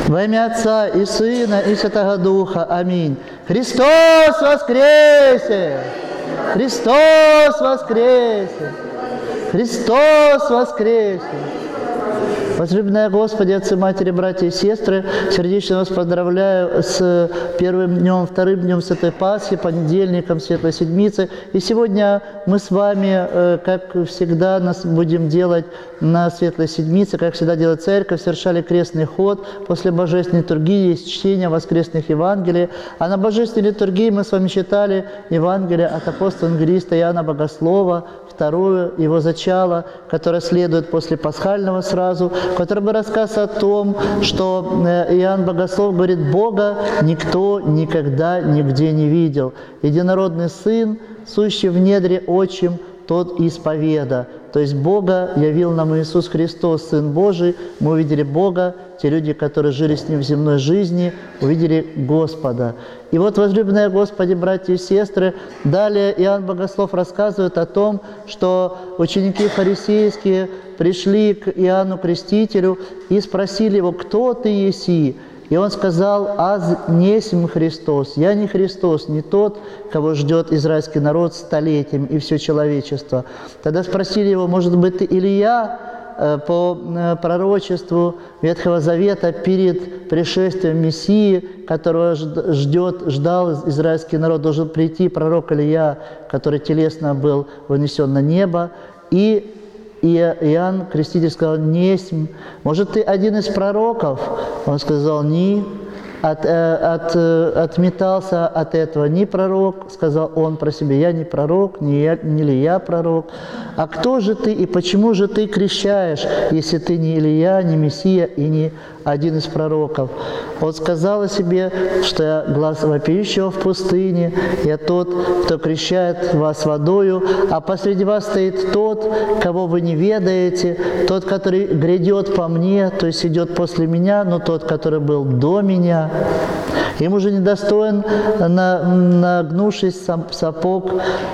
Во имя Отца и Сына и Святого Духа. Аминь. Христос воскресе! Христос воскресе! Христос воскресе! Возлюбленные Господи, Отцы, Матери, Братья и Сестры, сердечно вас поздравляю с первым днем, вторым днем Святой Пасхи, понедельником Светлой Седмицы. И сегодня мы с вами, как всегда, нас будем делать на Светлой Седмице, как всегда делает Церковь, совершали крестный ход. После Божественной литургии есть чтение воскресных Евангелий. А на Божественной литургии мы с вами читали Евангелие от апостола Евангелиста Иоанна Богослова, вторую его зачало, которое следует после пасхального сразу, который бы рассказывал о том, что Иоанн Богослов говорит: Бога никто никогда нигде не видел. Единородный Сын, сущий в недре отчим, тот исповеда. То есть Бога явил нам Иисус Христос, Сын Божий. Мы увидели Бога, те люди, которые жили с Ним в земной жизни, увидели Господа. И вот, возлюбленные Господи, братья и сестры, далее Иоанн Богослов рассказывает о том, что ученики фарисейские пришли к Иоанну Крестителю и спросили его: «Кто ты еси?» И он сказал: «Аз несмь Христос». Я не Христос, не тот, кого ждет израильский народ столетием и все человечество. Тогда спросили его: «Может быть, ты Илия?» По пророчеству Ветхого Завета перед пришествием Мессии, которого ждал израильский народ, должен прийти пророк Илия, который телесно был вынесен на небо. И Иоанн Креститель сказал: «Несмь». «Может, ты один из пророков?» Он сказал: «Ни». Отметался от этого. «Не пророк», сказал он про себя, «я не пророк, не Илия пророк». «А кто же ты и почему же ты крещаешь, если ты не Илия, не Мессия и не один из пророков?» Он сказал о себе, что я глас вопиющего в пустыне, я тот, кто крещает вас водою, а посреди вас стоит тот, кого вы не ведаете, тот, который грядет по мне, то есть идет после меня, но тот, который был до меня. Ему же недостоин, нагнувшись сапог,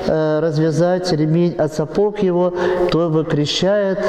развязать ремень от сапог его, то выкрещает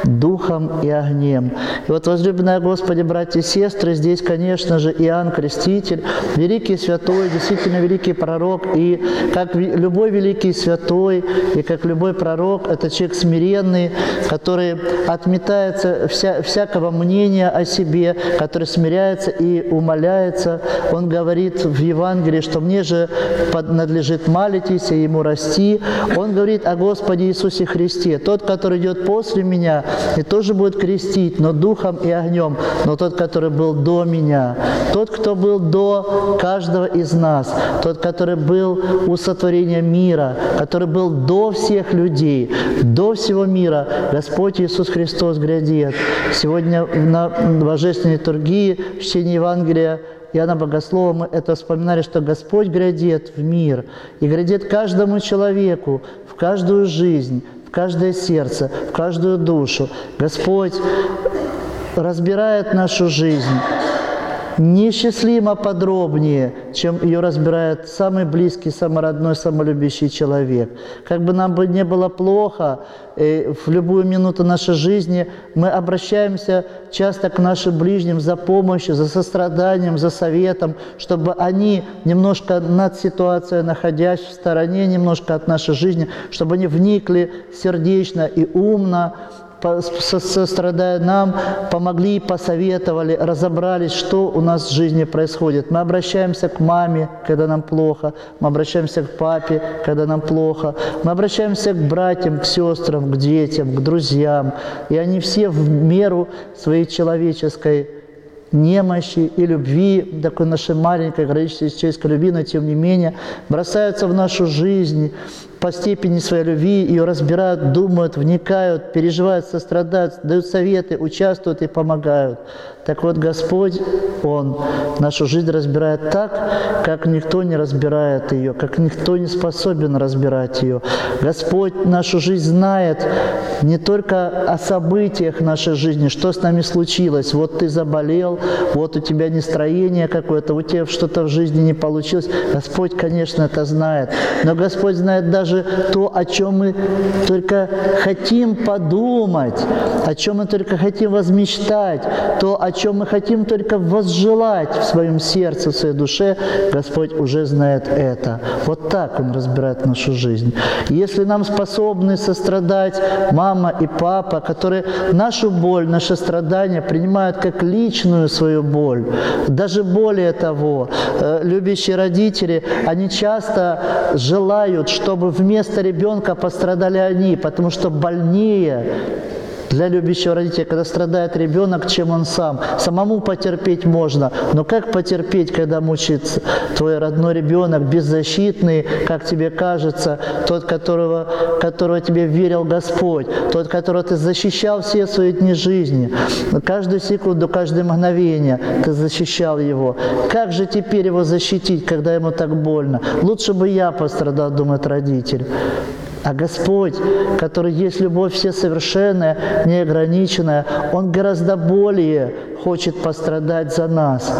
духом и огнем. И вот, возлюбленные Господи, братья и сестры, здесь, конечно же, Иоанн Креститель, великий святой, действительно великий пророк, и как любой великий святой, и как любой пророк, это человек смиренный, который отметается всякого мнения о себе, который смиряется и умоляется. Он говорит в Евангелии, что мне же надлежит молитесь, и ему расти. Он говорит о Господе Иисусе Христе: тот, который идет после меня, и тоже будет крестить, но духом и огнем, но тот, который был до меня, тот, кто был до каждого из нас, тот, который был у сотворения мира, который был до всех людей, до всего мира, Господь Иисус Христос грядет. Сегодня на Божественной литургии, в чтении Евангелия Иоанна Богослова, мы это вспоминали, что Господь грядет в мир и грядет каждому человеку, в каждую жизнь, в каждое сердце, в каждую душу. Господь разбирает нашу жизнь неисчислимо подробнее, чем ее разбирает самый близкий, самый родной, самый любящий человек. Как бы нам не было плохо, в любую минуту нашей жизни мы обращаемся часто к нашим ближним за помощью, за состраданием, за советом, чтобы они, немножко над ситуацией находясь в стороне, немножко от нашей жизни, чтобы они вникли сердечно и умно, сострадая нам, помогли, посоветовали, разобрались, что у нас в жизни происходит. Мы обращаемся к маме, когда нам плохо, мы обращаемся к папе, когда нам плохо, мы обращаемся к братьям, к сестрам, к детям, к друзьям, и они все в меру своей человеческой немощи и любви, такой нашей маленькой, ограниченной человеческой любви, но тем не менее бросаются в нашу жизнь по степени своей любви, ее разбирают, думают, вникают, переживают, сострадают, дают советы, участвуют и помогают. Так вот, Господь, Он нашу жизнь разбирает так, как никто не разбирает ее, как никто не способен разбирать ее. Господь нашу жизнь знает не только о событиях нашей жизни, что с нами случилось. Вот ты заболел, вот у тебя настроение какое-то, у тебя что-то в жизни не получилось. Господь, конечно, это знает. Но Господь знает даже даже то, о чем мы только хотим подумать, о чем мы только хотим возмечтать, то, о чем мы хотим только возжелать в своем сердце, в своей душе, Господь уже знает это. Вот так Он разбирает нашу жизнь. Если нам способны сострадать мама и папа, которые нашу боль, наше страдание принимают как личную свою боль, даже более того, любящие родители, они часто желают, чтобы вместо ребенка пострадали они, потому что больнее для любящего родителя, когда страдает ребенок, чем он сам. Самому потерпеть можно, но как потерпеть, когда мучается твой родной ребенок, беззащитный, как тебе кажется, тот, которого тебе верил Господь, тот, которого ты защищал все свои дни жизни, каждую секунду, каждое мгновение ты защищал его. Как же теперь его защитить, когда ему так больно? Лучше бы я пострадал, думает родитель. А Господь, который есть любовь всесовершенная, неограниченная, Он гораздо более хочет пострадать за нас,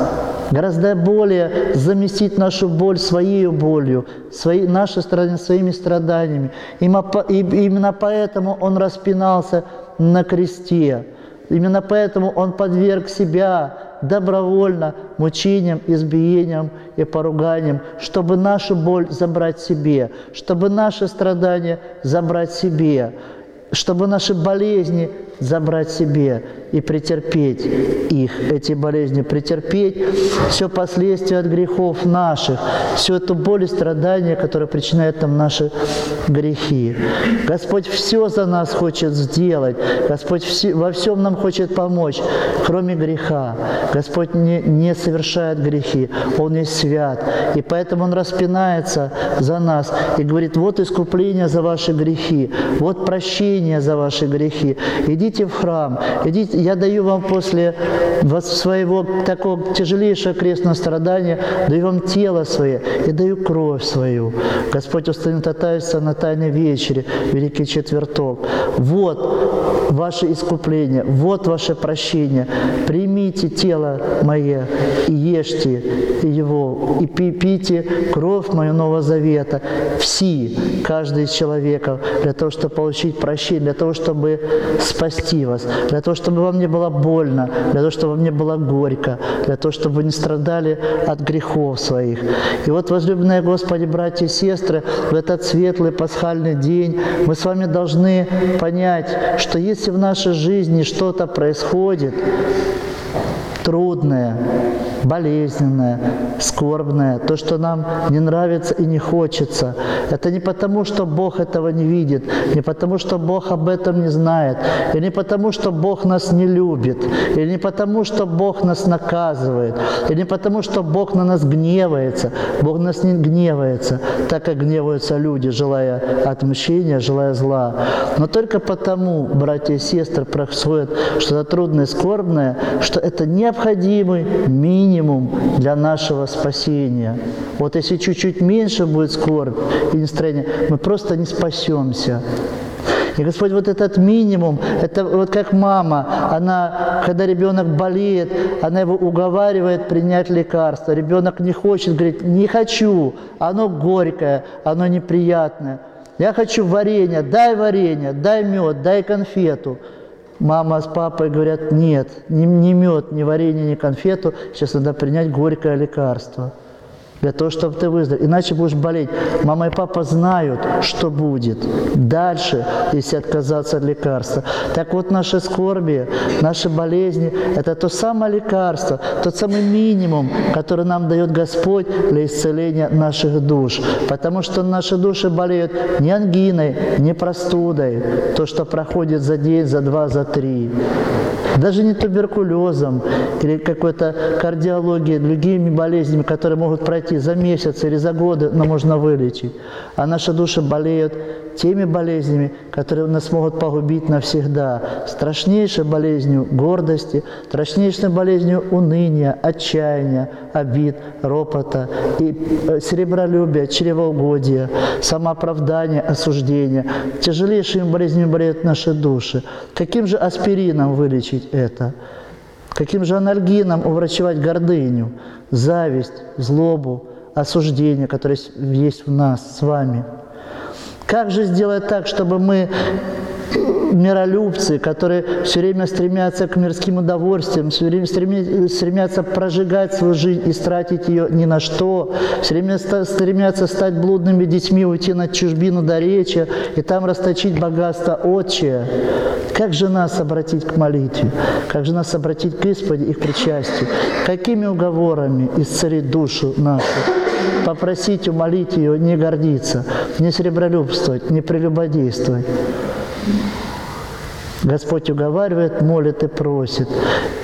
гораздо более заместить нашу боль своей болью, наши страдания своими страданиями. Именно поэтому Он распинался на кресте. Именно поэтому Он подверг себя добровольно мучениям, избиениям и поруганиям, чтобы нашу боль забрать себе, чтобы наши страдания забрать себе, чтобы наши болезни забрать себе и претерпеть их, эти болезни, претерпеть все последствия от грехов наших, всю эту боль и страдания, которые причиняют нам наши грехи. Господь все за нас хочет сделать, Господь во всем нам хочет помочь, кроме греха. Господь не совершает грехи, Он есть свят, и поэтому Он распинается за нас и говорит: вот искупление за ваши грехи, вот прощение за ваши грехи. Идите в храм, идите, я даю вам после своего такого тяжелейшего крестного страдания, даю вам тело свое и даю кровь свою. Господь установит Таинство на Тайной вечере, Великий Четверток. Вот ваше искупление, вот ваше прощение. Примите тело мое и ешьте его, и пейте кровь мою Нового Завета. Все, каждый из человеков, для того, чтобы получить прощение, для того, чтобы спасти вас, для того, чтобы вам не было больно, для того, чтобы вам не было горько, для того, чтобы вы не страдали от грехов своих. И вот, возлюбленные Господи, братья и сестры, в этот светлый пасхальный день мы с вами должны понять, что если в нашей жизни что-то происходит трудное, болезненное, скорбное, то, что нам не нравится и не хочется. Это не потому, что Бог этого не видит, не потому, что Бог об этом не знает, и не потому, что Бог нас не любит, и не потому, что Бог нас наказывает, и не потому, что Бог на нас гневается. Бог на нас не гневается, так как гневаются люди, желая отмщения, желая зла. Но только потому, братья и сестры, происходит что-то трудное, скорбное, что это необходимый минимум для нашего спасения. Вот если чуть-чуть меньше будет скорбь и настроение, мы просто не спасемся. И Господь вот этот минимум, это вот как мама, она, когда ребенок болеет, она его уговаривает принять лекарство. Ребенок не хочет, говорит: не хочу, оно горькое, оно неприятное. Я хочу варенье, дай мед, дай конфету. Мама с папой говорят: нет, ни мед, ни варенье, ни конфету, сейчас надо принять горькое лекарство, для того, чтобы ты выздоровел. Иначе будешь болеть. Мама и папа знают, что будет дальше, если отказаться от лекарства. Так вот, наши скорби, наши болезни – это то самое лекарство, тот самый минимум, который нам дает Господь для исцеления наших душ. Потому что наши души болеют не ангиной, не простудой, то, что проходит за день, за два, за три. Даже не туберкулезом или какой-то кардиологией, другими болезнями, которые могут пройти за месяц или за годы, но можно вылечить. А наши души болеют теми болезнями, которые нас могут погубить навсегда. Страшнейшей болезнью гордости, страшнейшей болезнью уныния, отчаяния, обид, ропота, и серебролюбия, чревоугодия, самооправдания, осуждения. Тяжелейшими болезнями болеют наши души. Каким же аспирином вылечить это? Каким же анальгином уврачевать гордыню, зависть, злобу, осуждение, которое есть в нас с вами? Как же сделать так, чтобы мы, миролюбцы, которые все время стремятся к мирским удовольствиям, все время стремятся прожигать свою жизнь и тратить ее ни на что, все время стремятся стать блудными детьми, уйти на чужбину доречия и там расточить богатство отчия. Как же нас обратить к молитве? Как же нас обратить к исповеди и к причастию? Какими уговорами исцелить душу нашу? Попросить, умолить ее не гордиться, не сребролюбствовать, не прелюбодействовать. Господь уговаривает, молит и просит.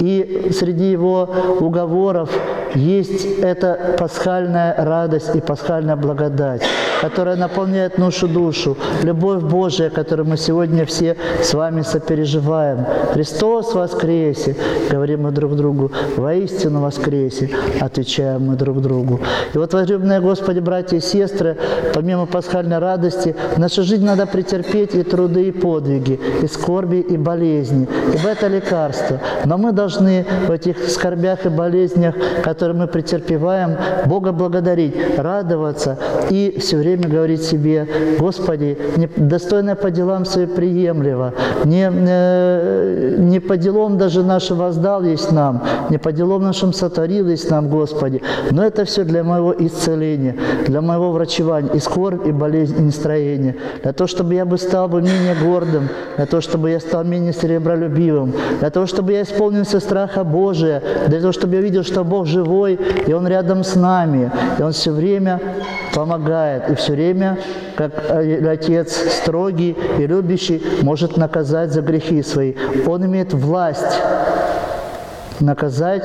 И среди Его уговоров есть эта пасхальная радость и пасхальная благодать, которая наполняет нашу душу. Любовь Божия, которую мы сегодня все с вами сопереживаем. Христос воскресе! Говорим мы друг другу. Воистину воскресе! Отвечаем мы друг другу. И вот, возлюбленные Господи, братья и сестры, помимо пасхальной радости, в нашу жизнь надо претерпеть и труды, и подвиги, и скорби, и болезни. Ибо это лекарство. Но мы должны в этих скорбях и болезнях, которые мы претерпеваем, Бога благодарить, радоваться и все время говорить себе: Господи, достойно по делам своим приемлемо, не по делам даже нашим воздал есть нам, не по делам нашим сотворил есть нам, Господи, но это все для моего исцеления, для моего врачевания, и скорбь, и болезнь, и настроение, для того, чтобы я бы стал менее гордым, для того, чтобы я стал менее серебролюбивым, для того, чтобы я исполнился страха Божия, для того, чтобы я видел, что Бог живой, и Он рядом с нами, и Он все время помогает, и все время, как Отец строгий и любящий, может наказать за грехи свои. Он имеет власть наказать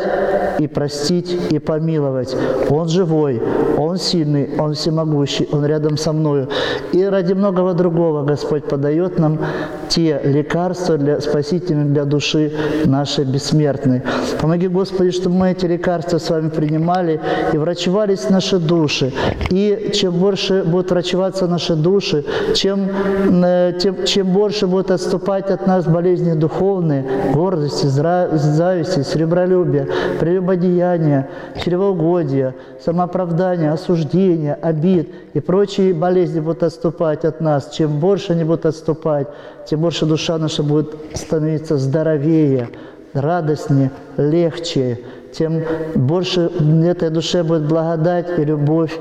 и простить и помиловать. Он живой, Он сильный, Он всемогущий, Он рядом со мною. И ради многого другого Господь подает нам те лекарства спасительные для души нашей бессмертной. Помоги, Господи, чтобы мы эти лекарства с вами принимали и врачевались наши души. И чем больше будут врачеваться наши души, чем больше будут отступать от нас болезни духовные, гордости, зависти, сребролюбия, прелюбодеяния, чревоугодия, самооправдания, осуждения, обид и прочие болезни будут отступать от нас. Чем больше они будут отступать, тем больше душа наша будет становиться здоровее, радостнее, легче, тем больше этой душе будет благодать и любовь,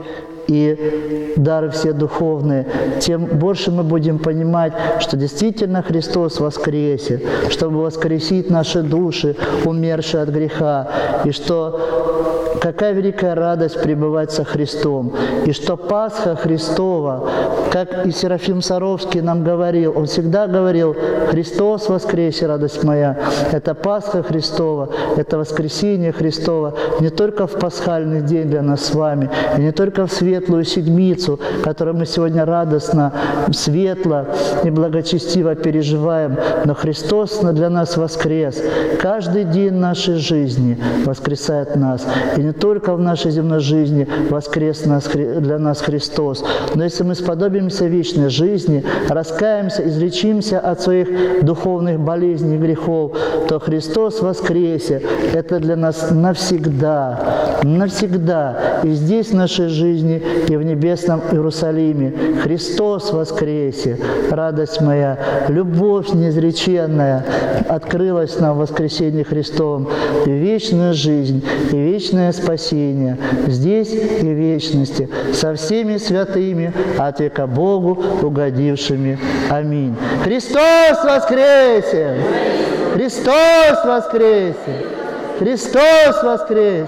и дары все духовные, тем больше мы будем понимать, что действительно Христос воскресе, чтобы воскресить наши души, умершие от греха, и что какая великая радость пребывать со Христом, и что Пасха Христова, как и Серафим Саровский нам говорил, он всегда говорил: «Христос воскресе, радость моя». Это Пасха Христова, это воскресение Христова не только в пасхальный день для нас с вами, и не только в Светлую Седмицу, которую мы сегодня радостно, светло и благочестиво переживаем, но Христос для нас воскрес. Каждый день нашей жизни воскресает нас. И не только в нашей земной жизни воскрес для нас Христос, но если мы сподобимся вечной жизни, раскаемся, излечимся от своих духовных болезней и грехов, то Христос воскресе. Это для нас навсегда, навсегда. И здесь в нашей жизни, и в небесном Иерусалиме. Христос воскресе, радость моя, любовь неизреченная открылась нам в воскресении Христовом. И вечная жизнь, и вечное спасение здесь и в вечности, со всеми святыми, от века Богу угодившими. Аминь. Христос воскресе! Христос воскресе! Христос воскресе!